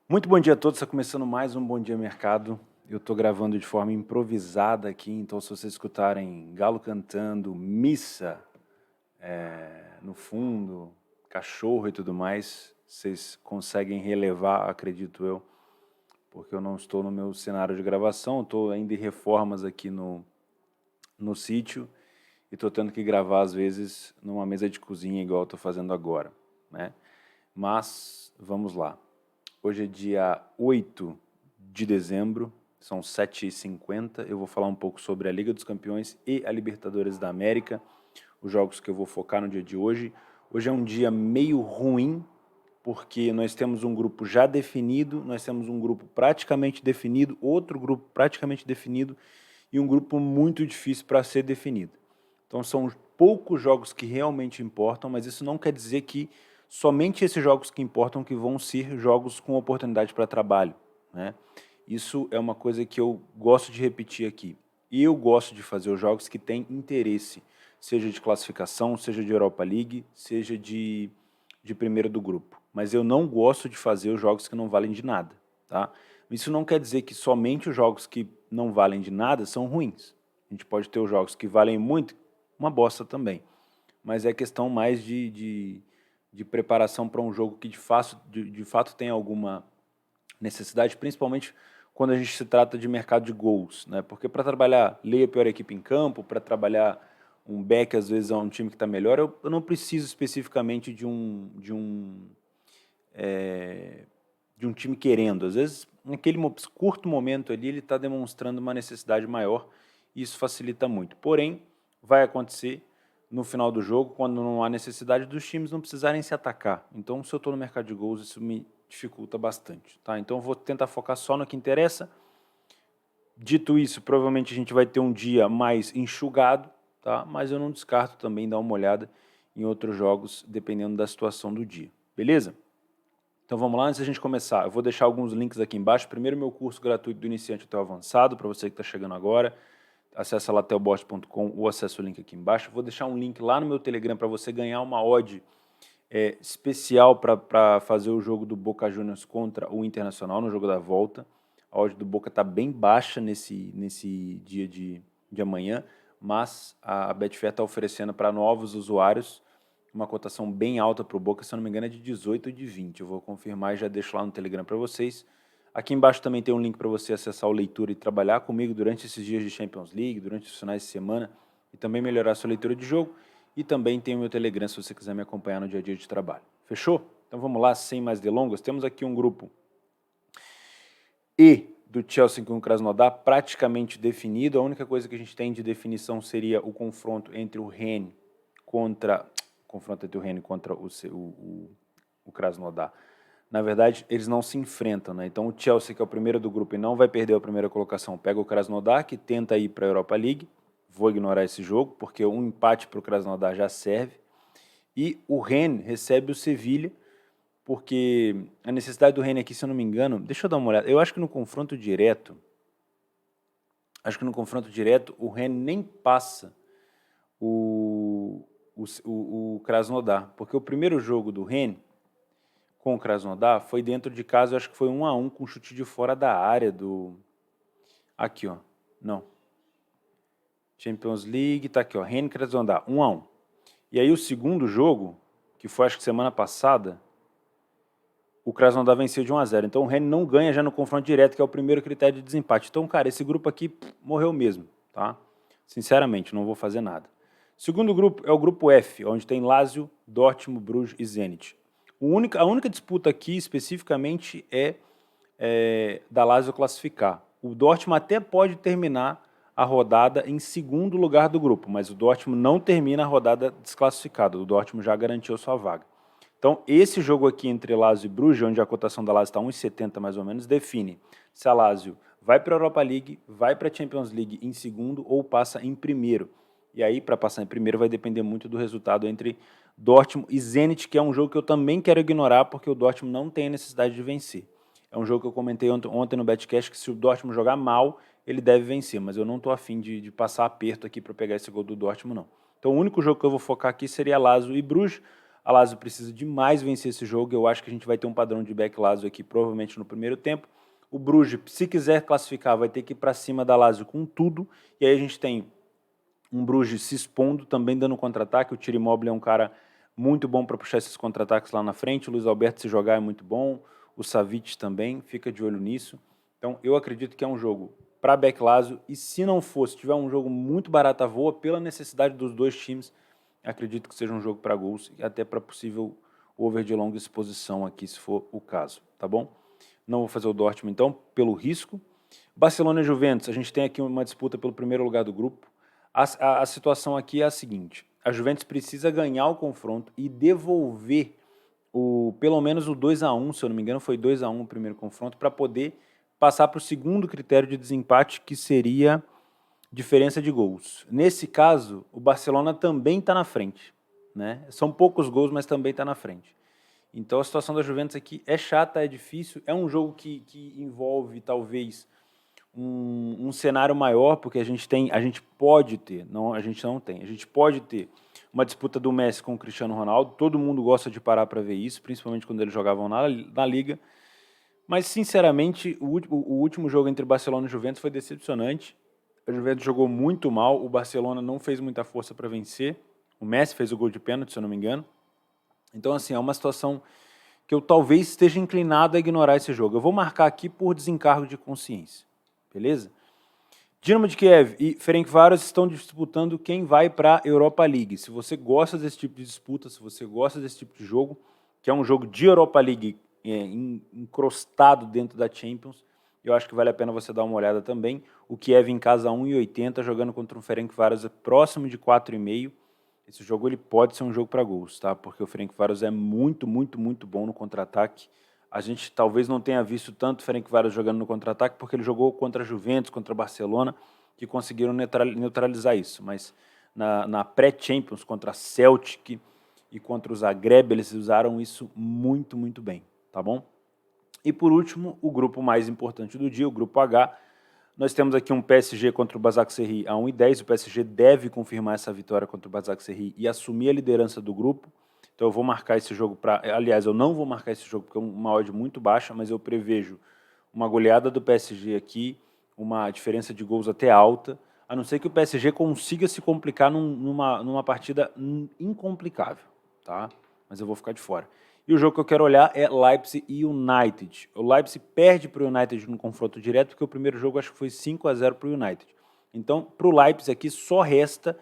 Muito bom dia a todos, está começando mais um Bom Dia Mercado. Eu estou gravando de forma improvisada aqui, então se vocês escutarem galo cantando, missa no fundo, cachorro e tudo mais, vocês conseguem relevar, acredito eu, porque eu não estou no meu cenário de gravação, estou ainda em reformas aqui no sítio e estou tendo que gravar às vezes numa mesa de cozinha igual estou fazendo agora, né? Mas vamos lá. Hoje é dia 8 de dezembro, são 7h50. Eu vou falar um pouco sobre a Liga dos Campeões e a Libertadores da América, os jogos que eu vou focar no dia de hoje. Hoje é um dia meio ruim, porque nós temos um grupo já definido, nós temos um grupo praticamente definido, outro grupo praticamente definido e um grupo muito difícil para ser definido. Então são poucos jogos que realmente importam, mas isso não quer dizer que somente esses jogos que importam que vão ser jogos com oportunidade para trabalho, né? Isso é uma coisa que eu gosto de repetir aqui. Eu gosto de fazer os jogos que têm interesse, seja de classificação, seja de Europa League, seja de primeiro do grupo. Mas eu não gosto de fazer os jogos que não valem de nada, tá? Isso não quer dizer que somente os jogos que não valem de nada são ruins. A gente pode ter os jogos que valem muito, uma bosta também. Mas é questão mais de preparação para um jogo que de fato tem alguma necessidade, principalmente quando a gente se trata de mercado de gols, né? Porque para trabalhar Leia a pior equipe em campo, para trabalhar um back às vezes é um time que está melhor, eu não preciso especificamente de um time querendo. Às vezes, naquele curto momento ali, ele está demonstrando uma necessidade maior e isso facilita muito. Porém, vai acontecer no final do jogo, quando não há necessidade dos times não precisarem se atacar. Então, se eu estou no mercado de gols, isso me dificulta bastante. Tá? Então, eu vou tentar focar só no que interessa. Dito isso, provavelmente a gente vai ter um dia mais enxugado, tá? Mas eu não descarto também dar uma olhada em outros jogos, dependendo da situação do dia. Beleza? Então vamos lá, antes da gente começar, eu vou deixar alguns links aqui embaixo. Primeiro, meu curso gratuito do iniciante até o avançado, para você que está chegando agora. Acesse lá telbot.com ou acesse o link aqui embaixo. Vou deixar um link lá no meu Telegram para você ganhar uma odd especial para fazer o jogo do Boca Juniors contra o Internacional, no jogo da volta. A odd do Boca está bem baixa nesse dia de amanhã, mas a Betfair está oferecendo para novos usuários uma cotação bem alta para o Boca, se eu não me engano é de 18 ou de 20. Eu vou confirmar e já deixo lá no Telegram para vocês. Aqui embaixo também tem um link para você acessar o Leitura e trabalhar comigo durante esses dias de Champions League, durante os finais de semana, e também melhorar a sua leitura de jogo. E também tem o meu Telegram se você quiser me acompanhar no dia a dia de trabalho. Fechou? Então vamos lá, sem mais delongas. Temos aqui um grupo E do Chelsea com o Krasnodar praticamente definido. A única coisa que a gente tem de definição seria o confronto entre o Rennes contra o Krasnodar. Na verdade, eles não se enfrentam, né? Então o Chelsea, que é o primeiro do grupo e não vai perder a primeira colocação, pega o Krasnodar, que tenta ir para a Europa League. Vou ignorar esse jogo, porque um empate para o Krasnodar já serve. E o Rennes recebe o Sevilha, porque a necessidade do Rennes aqui, se eu não me engano, deixa eu dar uma olhada, eu acho que no confronto direto, o Rennes nem passa o Krasnodar, porque o primeiro jogo do Rennes com o Krasnodar foi dentro de casa, eu acho que foi 1-1 com chute de fora da área do... Aqui, ó. Não. Champions League, tá aqui, ó. Rennes Krasnodar, 1-1. E aí o segundo jogo, que foi acho que semana passada, o Krasnodar venceu de 1-0. Então o Rennes não ganha já no confronto direto, que é o primeiro critério de desempate. Então, cara, esse grupo aqui morreu mesmo, tá? Sinceramente, não vou fazer nada. Segundo grupo é o grupo F, onde tem Lazio, Dortmund, Bruges e Zenit. A única disputa aqui, especificamente, é da Lazio classificar. O Dortmund até pode terminar a rodada em segundo lugar do grupo, mas o Dortmund não termina a rodada desclassificado. O Dortmund já garantiu sua vaga. Então, esse jogo aqui entre Lazio e Bruges, onde a cotação da Lazio está 1,70 mais ou menos, define se a Lazio vai para a Europa League, vai para a Champions League em segundo ou passa em primeiro. E aí, para passar em primeiro, vai depender muito do resultado entre Dortmund e Zenit, que é um jogo que eu também quero ignorar, porque o Dortmund não tem a necessidade de vencer. É um jogo que eu comentei ontem no Betcast, que se o Dortmund jogar mal, ele deve vencer, mas eu não estou afim de passar aperto aqui para pegar esse gol do Dortmund, não. Então, o único jogo que eu vou focar aqui seria Lazio e Bruges. A Lazio precisa demais vencer esse jogo. Eu acho que a gente vai ter um padrão de back Lazio aqui, provavelmente no primeiro tempo. O Bruges, se quiser classificar, vai ter que ir para cima da Lazio com tudo. E aí a gente tem um Bruges se expondo, também dando contra-ataque. O Ciro Immobile é um cara muito bom para puxar esses contra-ataques lá na frente. O Luiz Alberto, se jogar, é muito bom. O Savic também, fica de olho nisso. Então, eu acredito que é um jogo para back Lazio. E se não for, se tiver um jogo muito barato à voa, pela necessidade dos dois times, acredito que seja um jogo para gols e até para possível over de longa exposição aqui, se for o caso, tá bom? Não vou fazer o Dortmund, então, pelo risco. Barcelona e Juventus, a gente tem aqui uma disputa pelo primeiro lugar do grupo. A situação aqui é a seguinte: a Juventus precisa ganhar o confronto e devolver pelo menos o 2-1, se eu não me engano, foi 2-1 o primeiro confronto, para poder passar para o segundo critério de desempate, que seria diferença de gols. Nesse caso, o Barcelona também está na frente, né? São poucos gols, mas também está na frente. Então a situação da Juventus aqui é chata, é difícil, é um jogo que envolve talvez um cenário maior, porque a gente pode ter uma disputa do Messi com o Cristiano Ronaldo. Todo mundo gosta de parar para ver isso, principalmente quando eles jogavam na Liga. Mas, sinceramente, o último jogo entre Barcelona e Juventus foi decepcionante. A Juventus jogou muito mal, o Barcelona não fez muita força para vencer. O Messi fez o gol de pênalti, se eu não me engano. Então, assim, é uma situação que eu talvez esteja inclinado a ignorar esse jogo. Eu vou marcar aqui por desencargo de consciência, beleza? Dinamo de Kiev e Ferencváros estão disputando quem vai para a Europa League. Se você gosta desse tipo de disputa, se você gosta desse tipo de jogo, que é um jogo de Europa League encrostado dentro da Champions, eu acho que vale a pena você dar uma olhada também. O Kiev em casa 1,80, jogando contra um Ferencváros próximo de 4,5. Esse jogo ele pode ser um jogo para gols, tá? Porque o Ferencváros é muito, muito, muito bom no contra-ataque. A gente talvez não tenha visto tanto o Ferencváros jogando no contra-ataque porque ele jogou contra a Juventus, contra a Barcelona, que conseguiram neutralizar isso. Mas na pré-Champions, contra a Celtic e contra o Zagreb, eles usaram isso muito, muito bem, tá bom? E por último, o grupo mais importante do dia, o grupo H. Nós temos aqui um PSG contra o Başakşehir a 1,10. O PSG deve confirmar essa vitória contra o Başakşehir e assumir a liderança do grupo. Então eu vou marcar esse jogo para... Aliás, eu não vou marcar esse jogo porque é uma odd muito baixa, mas eu prevejo uma goleada do PSG aqui, uma diferença de gols até alta, a não ser que o PSG consiga se complicar numa partida incomplicável, tá? Mas eu vou ficar de fora. E o jogo que eu quero olhar é Leipzig e United. O Leipzig perde para o United no confronto direto, porque o primeiro jogo acho que foi 5-0 para o United. Então, para o Leipzig aqui só resta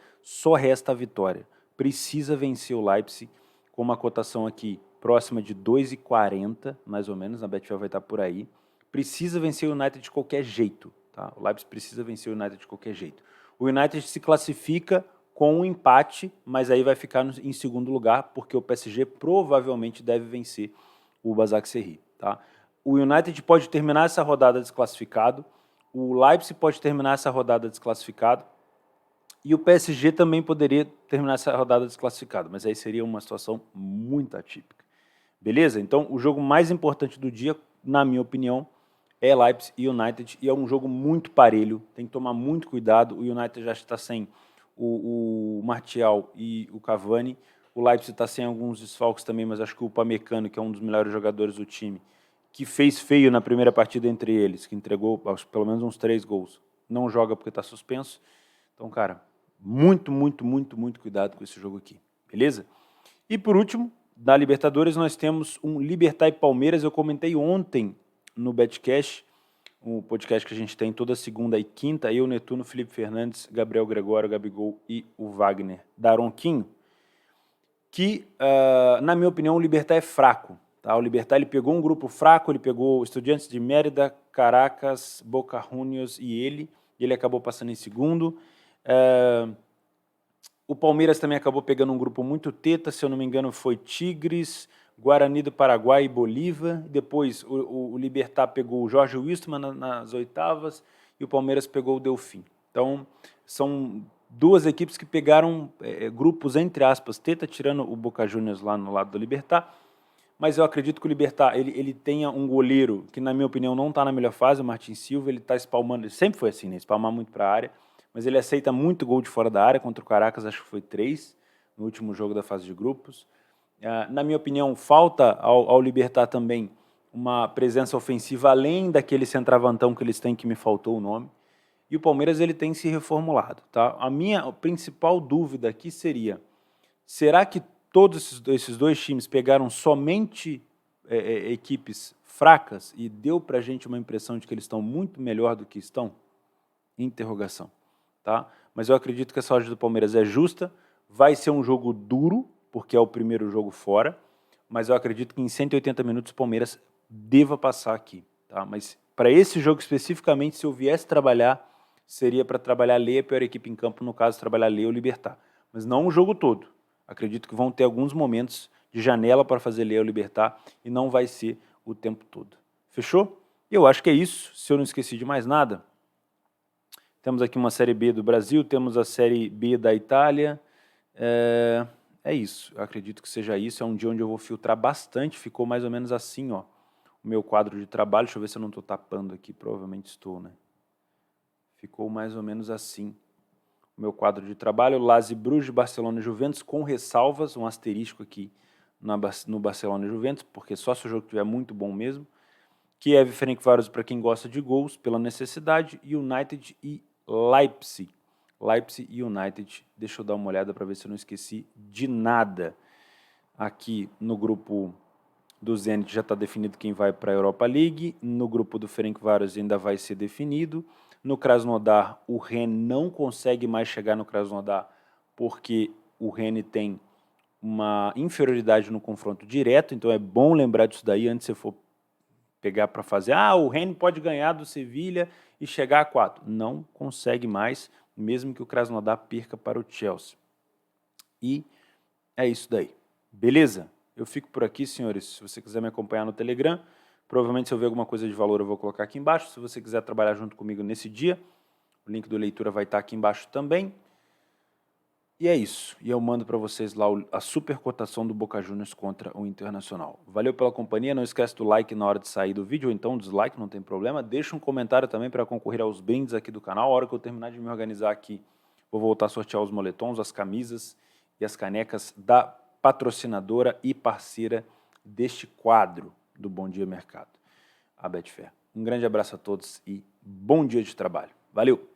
a vitória. Precisa vencer o Leipzig com uma cotação aqui próxima de 2,40, mais ou menos, na Betfair vai estar por aí. Precisa vencer o United de qualquer jeito, tá? O Leipzig precisa vencer o United de qualquer jeito. O United se classifica com um empate, mas aí vai ficar em segundo lugar, porque o PSG provavelmente deve vencer o Başakşehir, tá? O United pode terminar essa rodada desclassificado, o Leipzig pode terminar essa rodada desclassificado, e o PSG também poderia terminar essa rodada desclassificado, mas aí seria uma situação muito atípica. Beleza? Então, o jogo mais importante do dia, na minha opinião, é Leipzig e United, e é um jogo muito parelho, tem que tomar muito cuidado. O United já está sem o Martial e o Cavani, o Leipzig está sem alguns desfalques também, mas acho que o Upamecano, que é um dos melhores jogadores do time, que fez feio na primeira partida entre eles, que entregou pelo menos uns 3 gols, não joga porque está suspenso. Então, cara, muito, muito, muito, muito cuidado com esse jogo aqui, beleza? E por último, da Libertadores, nós temos um Libertad e Palmeiras. Eu comentei ontem no Betcash, um podcast que a gente tem toda segunda e quinta, eu, Netuno, Felipe Fernandes, Gabriel Gregório, Gabigol e o Wagner Daronquinho, que, na minha opinião, o Libertad é fraco. Tá? O Libertad ele pegou um grupo fraco, ele pegou Estudiantes de Mérida, Caracas, Boca Juniors e ele acabou passando em segundo. O Palmeiras também acabou pegando um grupo muito teta, se eu não me engano foi Tigres, Guarani do Paraguai e Bolívar. Depois o Libertad pegou o Jorge Wilstermann nas oitavas e o Palmeiras pegou o Delfim. Então, são duas equipes que pegaram grupos, entre aspas, teta, tirando o Boca Juniors lá no lado do Libertad. Mas eu acredito que o Libertad ele tenha um goleiro que, na minha opinião, não está na melhor fase, o Martin Silva. Ele está espalmando, ele sempre foi assim, né? Espalmar muito para a área, mas ele aceita muito gol de fora da área. Contra o Caracas, acho que foi 3, no último jogo da fase de grupos. Na minha opinião, falta ao Libertad também uma presença ofensiva além daquele centravantão que eles têm, que me faltou o nome. E o Palmeiras ele tem se reformulado. Tá? A minha principal dúvida aqui seria, será que todos esses dois times pegaram somente equipes fracas e deu para a gente uma impressão de que eles estão muito melhor do que estão? Interrogação. Tá? Mas eu acredito que essa odd do Palmeiras é justa, vai ser um jogo duro, porque é o primeiro jogo fora, mas eu acredito que em 180 minutos o Palmeiras deva passar aqui. Tá? Mas para esse jogo especificamente, se eu viesse trabalhar, seria para trabalhar Lei, a pior equipe em campo, no caso, trabalhar Lei ou Libertad. Mas não o jogo todo. Acredito que vão ter alguns momentos de janela para fazer Lei ou Libertad e não vai ser o tempo todo. Fechou? Eu acho que é isso. Se eu não esqueci de mais nada, temos aqui uma Série B do Brasil, temos a Série B da Itália. É isso, eu acredito que seja isso. É um dia onde eu vou filtrar bastante. Ficou mais ou menos assim, ó, o meu quadro de trabalho. Deixa eu ver se eu não estou tapando aqui, provavelmente estou, né? Ficou mais ou menos assim o meu quadro de trabalho. Lazio, Bruges, Barcelona e Juventus, com ressalvas, um asterisco aqui no Barcelona e Juventus, porque só se o jogo estiver muito bom mesmo. Kiev, Ferencváros para quem gosta de gols, pela necessidade, e United e Leipzig. Leipzig e United. Deixa eu dar uma olhada para ver se eu não esqueci de nada. Aqui no grupo do Zenit já está definido quem vai para a Europa League. No grupo do Ferencváros ainda vai ser definido. No Krasnodar, o Rennes não consegue mais chegar no Krasnodar porque o Rennes tem uma inferioridade no confronto direto. Então é bom lembrar disso daí antes de você for pegar para fazer, o Rennes pode ganhar do Sevilha e chegar a 4. Não consegue mais, mesmo que o Krasnodar perca para o Chelsea. E é isso daí. Beleza? Eu fico por aqui, senhores. Se você quiser me acompanhar no Telegram, provavelmente se eu ver alguma coisa de valor eu vou colocar aqui embaixo. Se você quiser trabalhar junto comigo nesse dia, o link do Leitura vai estar aqui embaixo também. E é isso. E eu mando para vocês lá a super cotação do Boca Juniors contra o Internacional. Valeu pela companhia. Não esquece do like na hora de sair do vídeo, ou então dislike, não tem problema. Deixa um comentário também para concorrer aos brindes aqui do canal. A hora que eu terminar de me organizar aqui, vou voltar a sortear os moletons, as camisas e as canecas da patrocinadora e parceira deste quadro do Bom Dia Mercado, a Betfair. Um grande abraço a todos e bom dia de trabalho. Valeu!